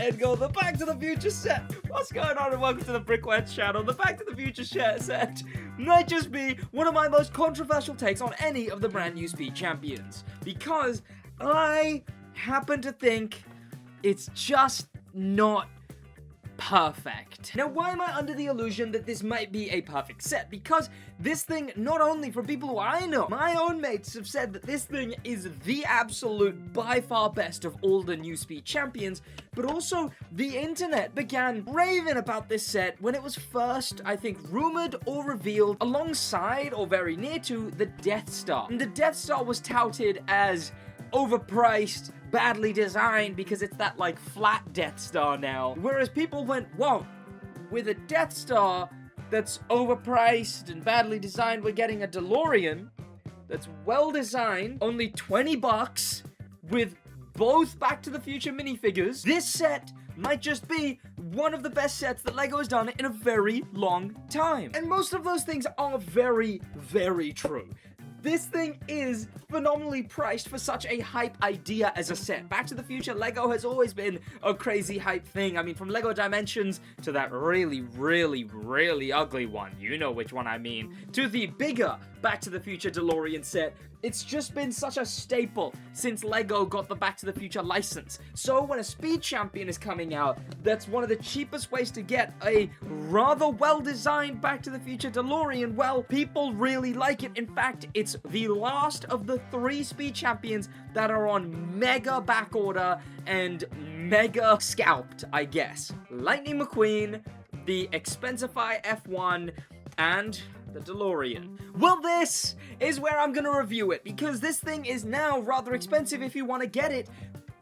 and go, the Back to the Future set. What's going on, and welcome to the Brickware channel. The Back to the Future set might just be one of my most controversial takes on any of the brand new Speed Champions, because I happen to think it's just not perfect. Now, why am I under the illusion that this might be a perfect set? Because this thing, not only from people who I know, my own mates have said that this thing is the absolute, by far best of all the new Speed Champions, but also the internet began raving about this set when it was first, I think, rumored or revealed alongside or very near to the Death Star. And the Death Star was touted as overpriced, badly designed, because it's that, like, flat Death Star now. Whereas people went, whoa, with a Death Star that's overpriced and badly designed, we're getting a DeLorean that's well designed, only $20, with both Back to the Future minifigures. This set might just be one of the best sets that LEGO has done in a very long time. And most of those things are very, very true. This thing is phenomenally priced for such a hype idea as a set. Back to the Future LEGO has always been a crazy hype thing. I mean, from LEGO Dimensions to that really, really, really ugly one, you know which one I mean, to the bigger Back to the Future DeLorean set, it's just been such a staple since LEGO got the Back to the Future license. So when a Speed Champion is coming out, that's one of the cheapest ways to get a rather well-designed Back to the Future DeLorean. Well, people really like it. In fact, it's the last of the 3 Speed Champions that are on mega backorder and mega scalped, I guess. Lightning McQueen, the Expensify F1, and the DeLorean. Well, this is where I'm gonna review it, because this thing is now rather expensive if you want to get it,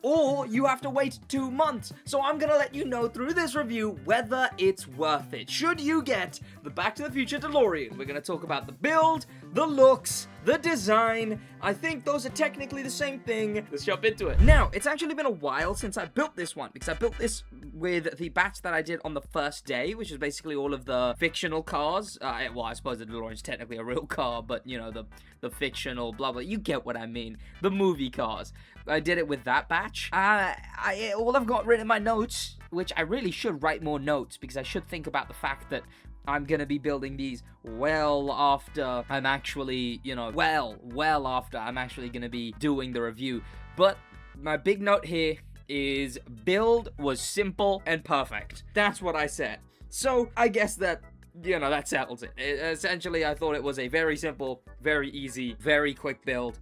or you have to wait 2 months. So I'm gonna let you know through this review whether it's worth it. Should you get the Back to the Future DeLorean? We're gonna talk about the build, the looks, the design. I think those are technically the same thing. Let's jump into it. Now, it's actually been a while since I built this one, because I built this with the batch that I did on the first day, which is basically all of the fictional cars. Well, I suppose the DeLorean is technically a real car, but, you know, the fictional blah blah. You get what I mean. The movie cars. I did it with that batch. All I've got written in my notes, which I really should write more notes, because I should think about the fact that I'm gonna be building these well after I'm actually, you know, well after I'm actually gonna be doing the review. But my big note here is build was simple and perfect. That's what I said. So I guess that, you know, that settles it. Essentially, I thought it was a very simple, very easy, very quick build.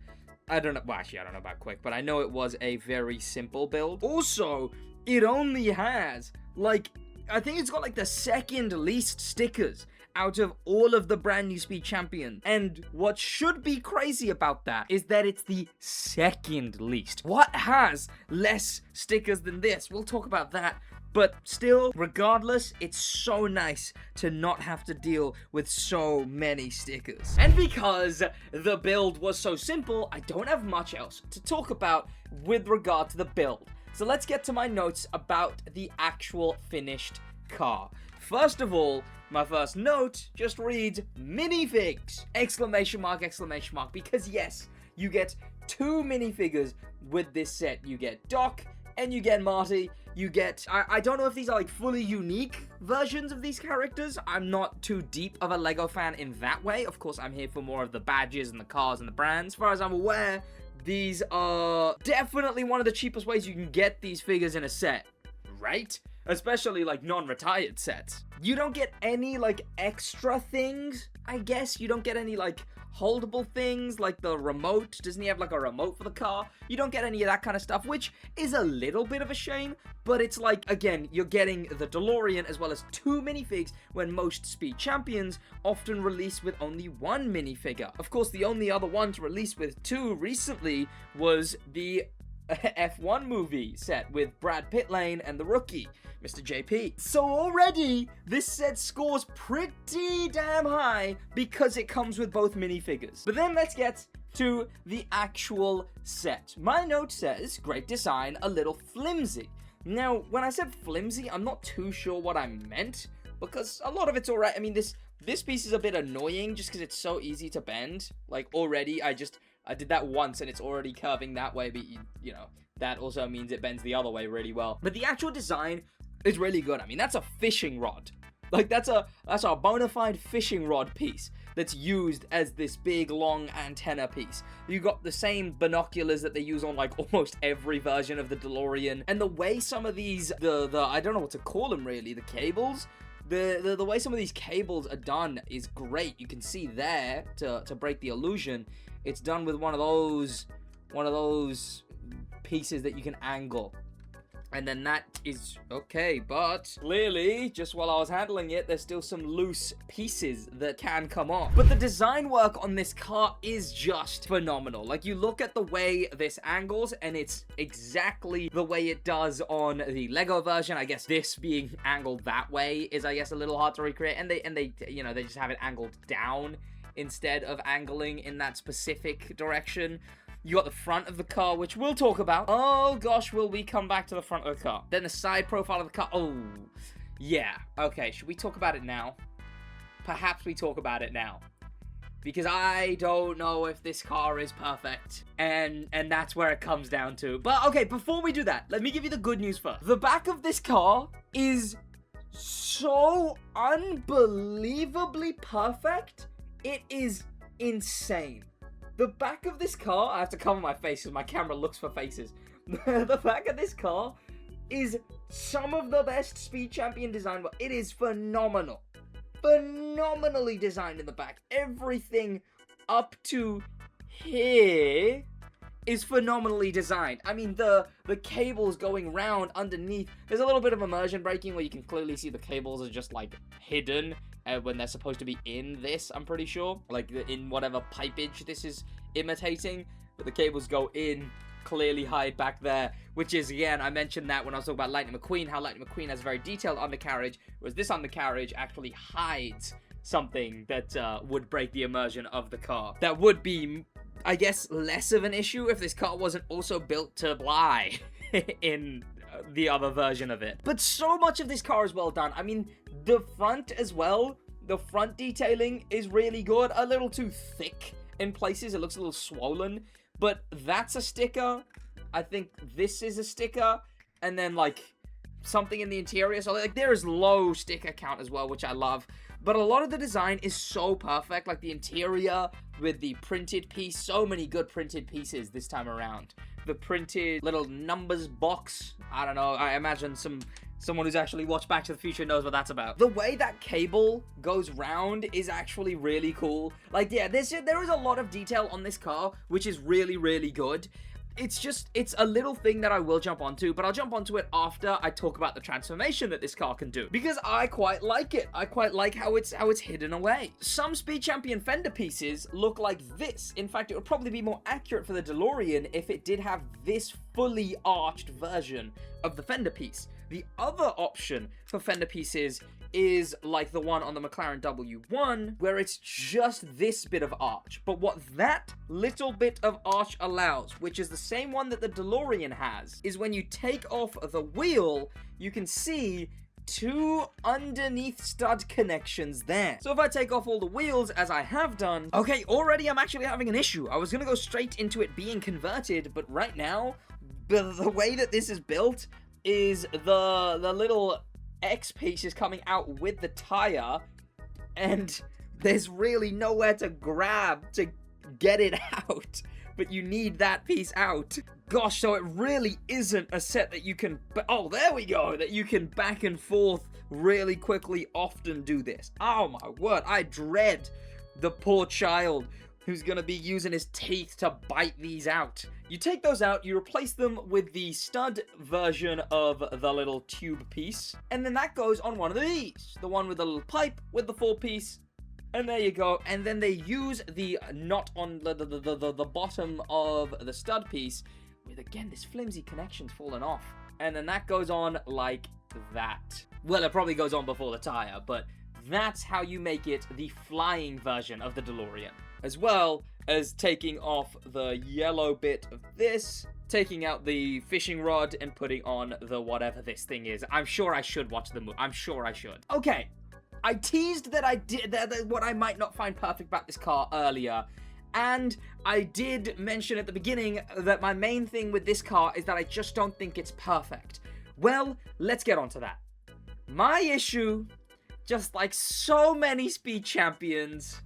I don't know, well, actually, I don't know about quick, but I know it was a very simple build. Also, it only has, like, I think it's got, like, the second least stickers out of all of the brand new Speed Champion. And what should be crazy about that is that it's the second least. What has less stickers than this? We'll talk about that. But still, regardless, it's so nice to not have to deal with so many stickers. And because the build was so simple, I don't have much else to talk about with regard to the build. So let's get to my notes about the actual finished car. First of all, my first note just reads minifigs! Exclamation mark, exclamation mark. Because yes, you get 2 minifigures with this set. You get Doc and you get Marty. You get, I don't know if these are like fully unique versions of these characters. I'm not too deep of a LEGO fan in that way. Of course, I'm here for more of the badges and the cars and the brands. As far as I'm aware, these are definitely one of the cheapest ways you can get these figures in a set, right? Especially, like, non-retired sets. You don't get any, like, extra things, I guess. You don't get any, like, holdable things, like the remote. Doesn't he have, like, a remote for the car? You don't get any of that kind of stuff, which is a little bit of a shame. But it's like, again, you're getting the DeLorean as well as 2 minifigs, when most Speed Champions often release with only 1 minifigure. Of course, the only other one to release with 2 recently was the F1 movie set with Brad Pitlane and the rookie, Mr. JP. So already, this set scores pretty damn high because it comes with both minifigures. But then let's get to the actual set. My note says, great design, a little flimsy. Now, when I said flimsy, I'm not too sure what I meant, because a lot of it's alright. I mean, this piece is a bit annoying just because it's so easy to bend. Like, already, I just I did that once and it's already curving that way, but you know, that also means it bends the other way really well. But the actual design is really good. I mean, that's a fishing rod. Like, that's a bona fide fishing rod piece that's used as this big, long antenna piece. You got the same binoculars that they use on, like, almost every version of the DeLorean. And the way some of these, I don't know what to call them, really, the cables, the way some of these cables are done is great. You can see there, to break the illusion, it's done with one of those pieces that you can angle. And then that is okay, but clearly, just while I was handling it, there's still some loose pieces that can come off. But the design work on this car is just phenomenal. Like, you look at the way this angles, and it's exactly the way it does on the Lego version. I guess this being angled that way is, I guess, a little hard to recreate. And they you know, they just have it angled down instead of angling in that specific direction. You got the front of the car, which we'll talk about. Oh, gosh, will we come back to the front of the car? Then the side profile of the car. Oh, yeah. Okay, should we talk about it now? Perhaps we talk about it now. Because I don't know if this car is perfect. And that's where it comes down to. But, okay, before we do that, let me give you the good news first. The back of this car is so unbelievably perfect. It is insane. The back of this car, I have to cover my face because my camera looks for faces. The back of this car is some of the best Speed Champion design. It is phenomenal. Phenomenally designed in the back. Everything up to here is phenomenally designed. I mean, the cables going round underneath. There's a little bit of immersion braking where you can clearly see the cables are just, like, hidden when they're supposed to be in this, I'm pretty sure. Like, in whatever pipage this is imitating. But the cables go in, clearly hide back there. Which is, again, I mentioned that when I was talking about Lightning McQueen, how Lightning McQueen has a very detailed undercarriage, whereas this undercarriage actually hides something that would break the immersion of the car. That would be, I guess, less of an issue if this car wasn't also built to fly in the other version of it. But so much of this car is well done. I mean, the front as well, the front detailing is really good. A little too thick in places. It looks a little swollen, but that's a sticker. I think this is a sticker, and then, like, something in the interior. So, like, there is low sticker count as well, which I love. But a lot of the design is so perfect, like the interior with the printed piece. So many good printed pieces this time around. The printed little numbers box. I don't know. I imagine someone who's actually watched Back to the Future knows what that's about. The way that cable goes round is actually really cool. Like, yeah, there is a lot of detail on this car, which is really, really good. It's a little thing that I will jump onto, but I'll jump onto it after I talk about the transformation that this car can do. Because I quite like it. I quite like how it's hidden away. Some Speed Champion fender pieces look like this. In fact, it would probably be more accurate for the DeLorean if it did have this fully arched version of the fender piece. The other option for fender pieces is like the one on the McLaren W1, where it's just this bit of arch. But what that little bit of arch allows, which is the same one that the DeLorean has, is when you take off the wheel, you can see two underneath stud connections there. So if I take off all the wheels, as I have done, okay, already I'm actually having an issue. I was gonna go straight into it being converted, but right now, the way that this is built is the little X piece is coming out with the tire, and there's really nowhere to grab to get it out, but you need that piece out. Gosh, so it really isn't a set that you can, oh, there we go, that you can back and forth really quickly often do this. Oh my word, I dread the poor child who's gonna be using his teeth to bite these out. You take those out, you replace them with the stud version of the little tube piece, and then that goes on one of these. The one with the little pipe with the 4-piece, and there you go. And then they use the knot on the bottom of the stud piece with, again, this flimsy connection's fallen off. And then that goes on like that. Well, it probably goes on before the tire, but that's how you make it the flying version of the DeLorean. As well as taking off the yellow bit of this, taking out the fishing rod, and putting on the whatever this thing is. I'm sure I should watch the movie. I'm sure I should. Okay, I teased that I did that what I might not find perfect about this car earlier, And I did mention at the beginning that my main thing with this car is that I just don't think it's perfect. Well, let's get on to that. My issue, just like so many speed champions,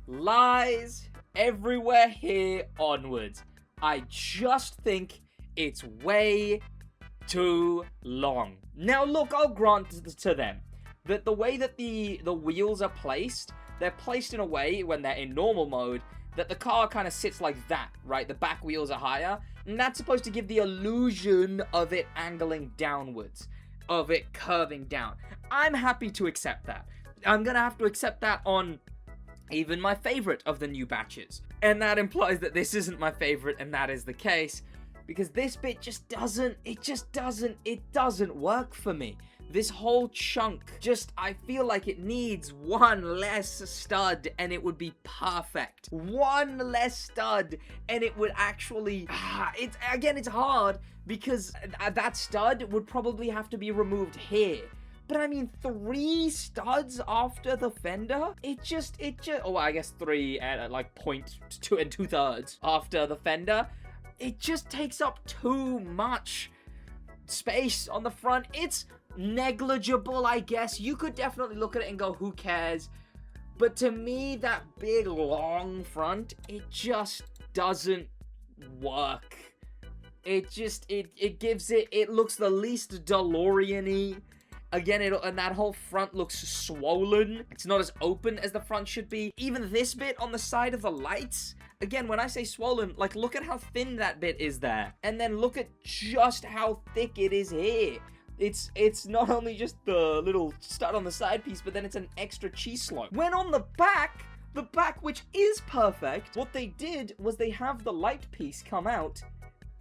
lies everywhere here onwards. I just think it's way too long. Now look, I'll grant to them that the way that the wheels are placed, they're placed in a way when they're in normal mode that the car kind of sits like that, right? The back wheels are higher, and that's supposed to give the illusion of it angling downwards, of it curving down. I'm happy to accept that. I'm gonna have to accept that on even my favorite of the new batches. And that implies that this isn't my favorite, and that is the case, because this bit just doesn't work for me. This whole chunk, I feel like it needs one less stud and it would be perfect. One less stud and it would actually, it's hard because that stud would probably have to be removed here. But I mean, 3 studs after the fender? Oh, I guess 3 at like 0.2 2/3 after the fender. It just takes up too much space on the front. It's negligible, I guess. You could definitely look at it and go, who cares? But to me, that big long front, it just doesn't work. It looks the least DeLorean-y. Again, and that whole front looks swollen. It's not as open as the front should be. Even this bit on the side of the lights, again, when I say swollen, like, look at how thin that bit is there. And then look at just how thick it is here. It's not only just the little stud on the side piece, but then it's an extra cheese slope. When on the back, which is perfect, what they did was they have the light piece come out,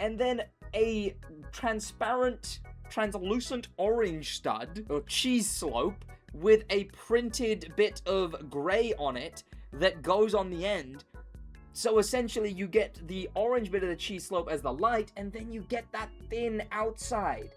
and then a translucent orange stud, or cheese slope, with a printed bit of gray on it that goes on the end. So essentially you get the orange bit of the cheese slope as the light, and then you get that thin outside.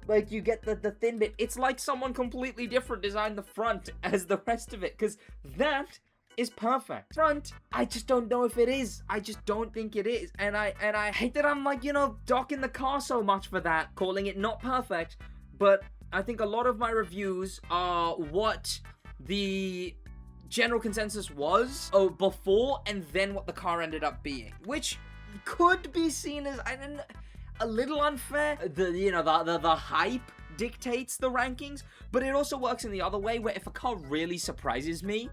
Like, you get the thin bit. It's like someone completely different designed the front as the rest of it, because that is perfect. Front, I just don't know if it is. I just don't think it is. And I hate that I'm, like, docking the car so much for that, calling it not perfect. But I think a lot of my reviews are what the general consensus was before, and then what the car ended up being, which could be seen as a little unfair. The hype dictates the rankings, but it also works in the other way, where if a car really surprises me,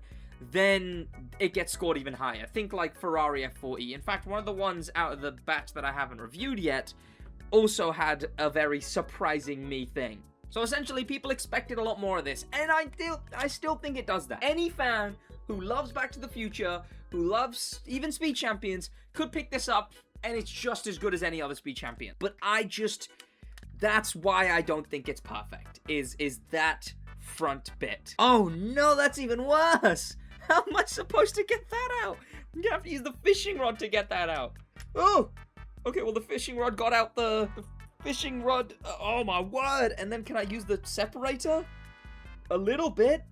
then it gets scored even higher. Think like Ferrari F40. In fact, one of the ones out of the batch that I haven't reviewed yet also had a very surprising me thing. So essentially, people expected a lot more of this, and I still think it does that. Any fan who loves Back to the Future, who loves even Speed Champions, could pick this up, and it's just as good as any other Speed Champion. But that's why I don't think it's perfect, is that front bit. Oh no, that's even worse! How am I supposed to get that out? You have to use the fishing rod to get that out. Oh! Okay, well, the fishing rod got out the fishing rod. Oh my word! And then can I use the separator? A little bit?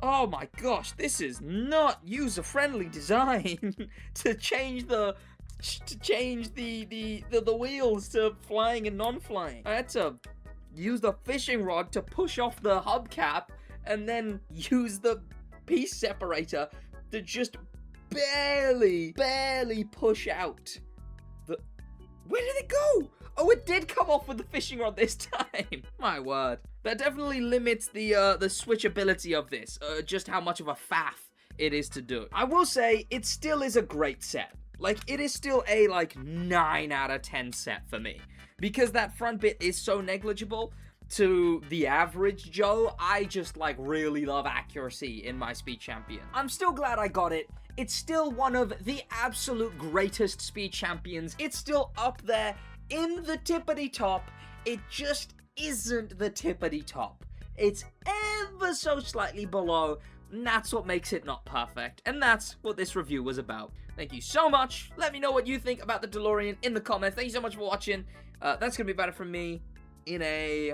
Oh my gosh, this is not user-friendly design to change the wheels to flying and non-flying. I had to use the fishing rod to push off the hubcap, and then use the piece separator to just barely push out the... Where did it go? Oh, it did come off with the fishing rod this time. My word. That definitely limits the switchability of this, just how much of a faff it is to do. I will say, it still is a great set. Like, it is still a, 9 out of 10 set for me. Because that front bit is so negligible to the average Joe, I just, really love accuracy in my Speed Champion. I'm still glad I got it. It's still one of the absolute greatest Speed Champions. It's still up there in the tippity top. It just isn't the tippity top. It's ever so slightly below, and that's what makes it not perfect. And that's what this review was about. Thank you so much. Let me know what you think about the DeLorean in the comments. Thank you so much for watching. That's going to be about it from me in a